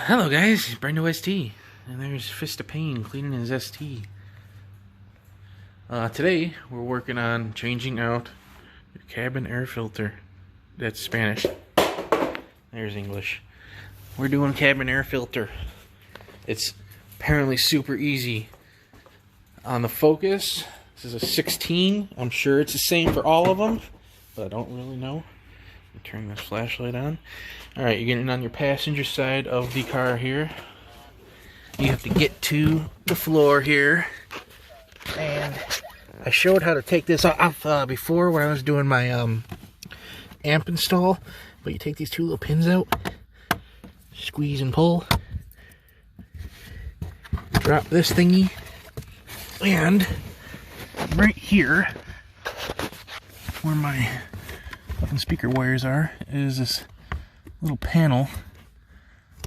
Hello guys, Brendo ST, and there's Fist of Pain cleaning his ST. Today we're working on changing out your cabin air filter. That's Spanish. There's English. We're doing cabin air filter. It's apparently super easy. On the Focus, this is a 16. I'm sure it's the same for all of them, but I don't really know. Turn this flashlight on. Alright, you're getting on your passenger side of the car here. You have to get to the floor here. And I showed how to take this off before when I was doing my amp install. But you take these two little pins out, squeeze and pull, drop this thingy, and right here, where my fucking speaker wires are, is this little panel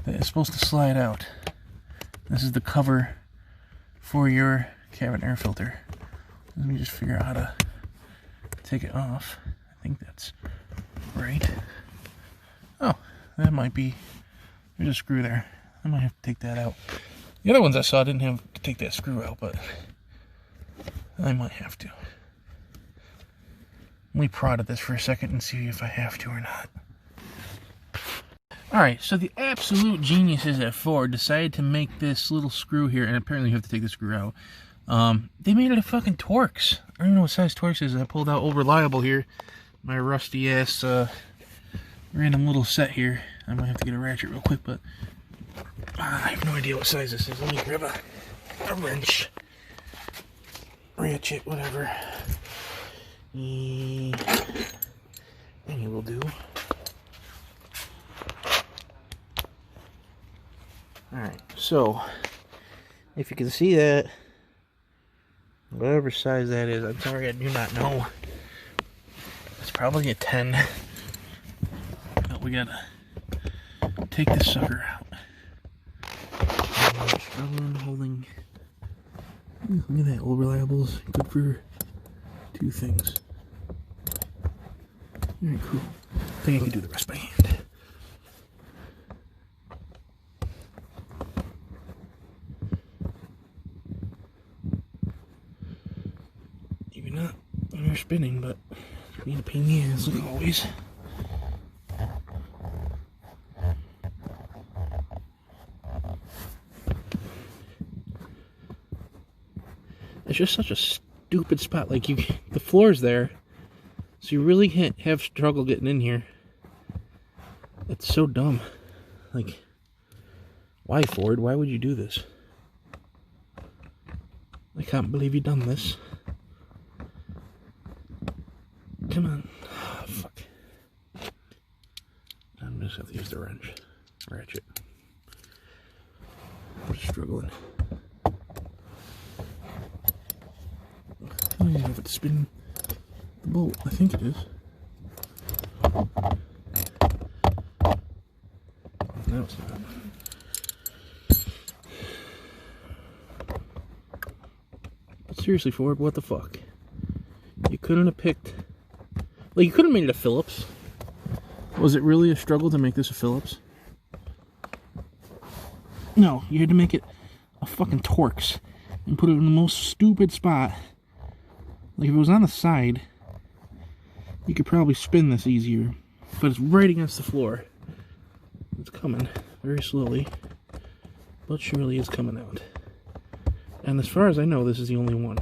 that is supposed to slide out. This is the cover for your cabin air filter. Let me just figure out how to take it off. I think that's right. Oh, that might be, there's a screw there. I might have to take that out. The other ones I saw didn't have to take that screw out, but I might have to. Let me prod at this for a second and see if I have to or not. Alright, so the absolute geniuses at Ford decided to make this little screw here, and apparently you have to take the screw out. They made it a fucking Torx. I don't even know what size Torx is. I pulled out Old Reliable here. My rusty ass random little set here. I might have to get a ratchet real quick, but I have no idea what size this is. Let me grab a wrench. Ratchet, whatever. Any will do. Alright, so if you can see that, whatever size that is, I'm sorry I do not know. It's probably a 10. But we gotta take this sucker out. I'm struggling holding. Look at that, Old Reliable's good for two things. Alright, cool. I think I can do the rest by hand. Maybe not when you're spinning, but it's being a pain in the ass like always. It's just such a stupid spot. Like, the floor's there, so you really can't have trouble getting in here. It's so dumb. Like, why, Ford? Why would you do this? I can't believe you done this. Come on. Oh, fuck. I'm just have to use the wrench. Ratchet. I'm just struggling. I don't even know if it's spinning the bolt. I think it is. No, it's not. But seriously, Ford, what the fuck? You couldn't have picked... Like, you could have made it a Phillips. Was it really a struggle to make this a Phillips? No, you had to make it a fucking Torx and put it in the most stupid spot. Like, if it was on the side, you could probably spin this easier. But it's right against the floor. It's coming very slowly, but surely it's coming out. And as far as I know, this is the only one.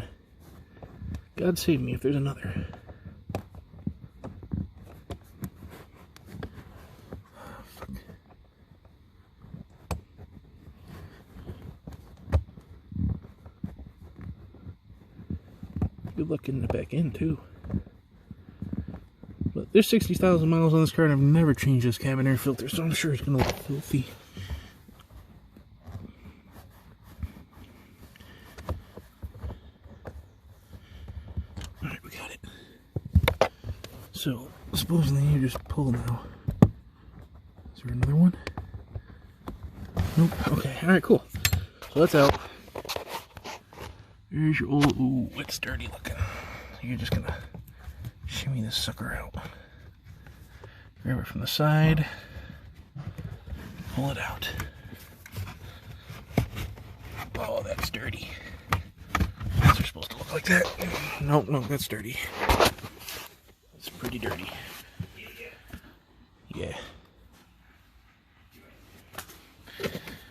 God save me if there's another. Fuck. Good luck getting it back in, too. But there's 60,000 miles on this car, and I've never changed this cabin air filter, so I'm sure it's going to look filthy. Alright, we got it. So, supposedly you just pull now. Is there another one? Nope. Okay, alright, cool. So that's out. There's your old... Ooh, it's dirty looking. You're just gonna shimmy this sucker out. Grab it from the side. Pull it out. Oh, that's dirty. Those are supposed to look like that. Nope, nope, that's dirty. It's pretty dirty. Yeah.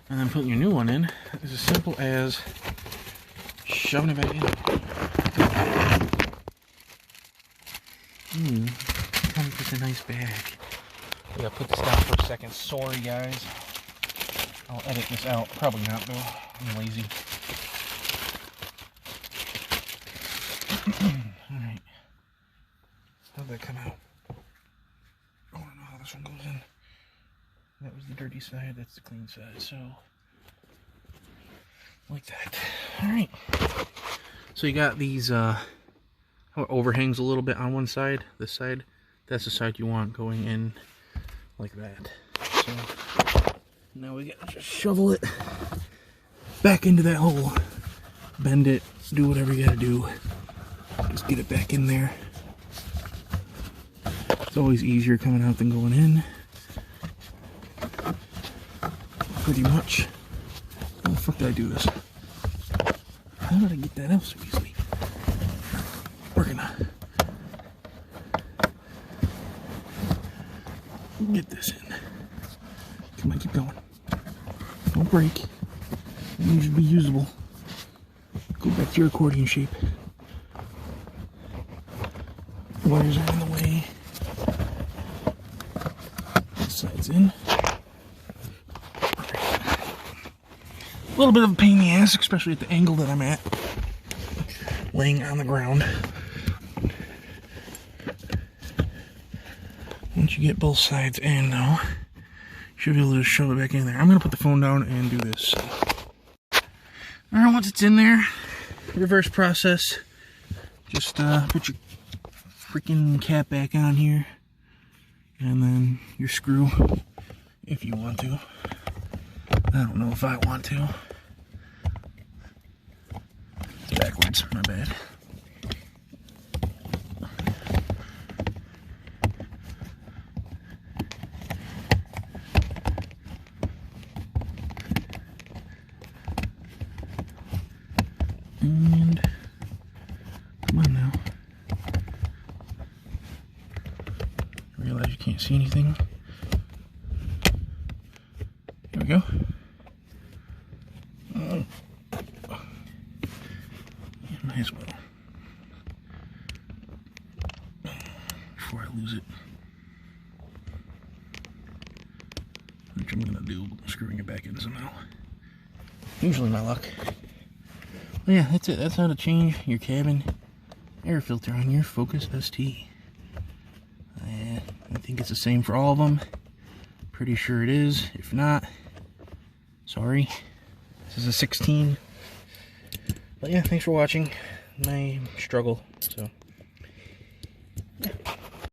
And then putting your new one in is as simple as shoving it back in. Comes with a nice bag. I gotta put this down for a second. Sorry, guys. I'll edit this out. Probably not, though. I'm lazy. Alright. How'd that come out? I don't know how this one goes in. That was the dirty side. That's the clean side. So, like that. Alright. So you got these, how it overhangs a little bit on one side. This side. That's the side you want going in like that. So, now we gotta just shovel it back into that hole. Bend it. Do whatever you gotta do. Just get it back in there. It's always easier coming out than going in. Pretty much. How the fuck did I do this? How did I get that out so easily? We're gonna get this in. Come on, keep going. Don't break. It needs to be usable. Go back to your accordion shape. Wires are in the way. This side's in. A little bit of a pain in the ass, especially at the angle that I'm at. Laying on the ground. Once you get both sides in, though, you should be able to shove it back in there. I'm going to put the phone down and do this. Alright, once it's in there, reverse process. Just put your freaking cap back on here. And then your screw, if you want to. I don't know if I want to. It's backwards, my bad. And come on now. I realize you can't see anything. Here we go. Might as well. Before I lose it. Which I'm gonna do, screwing it back in somehow. Usually my luck. Well, yeah, that's it. That's how to change your cabin air filter on your Focus ST. I think it's the same for all of them. Pretty sure it is. If not, sorry. This is a 16. But yeah, thanks for watching my struggle. So, yeah.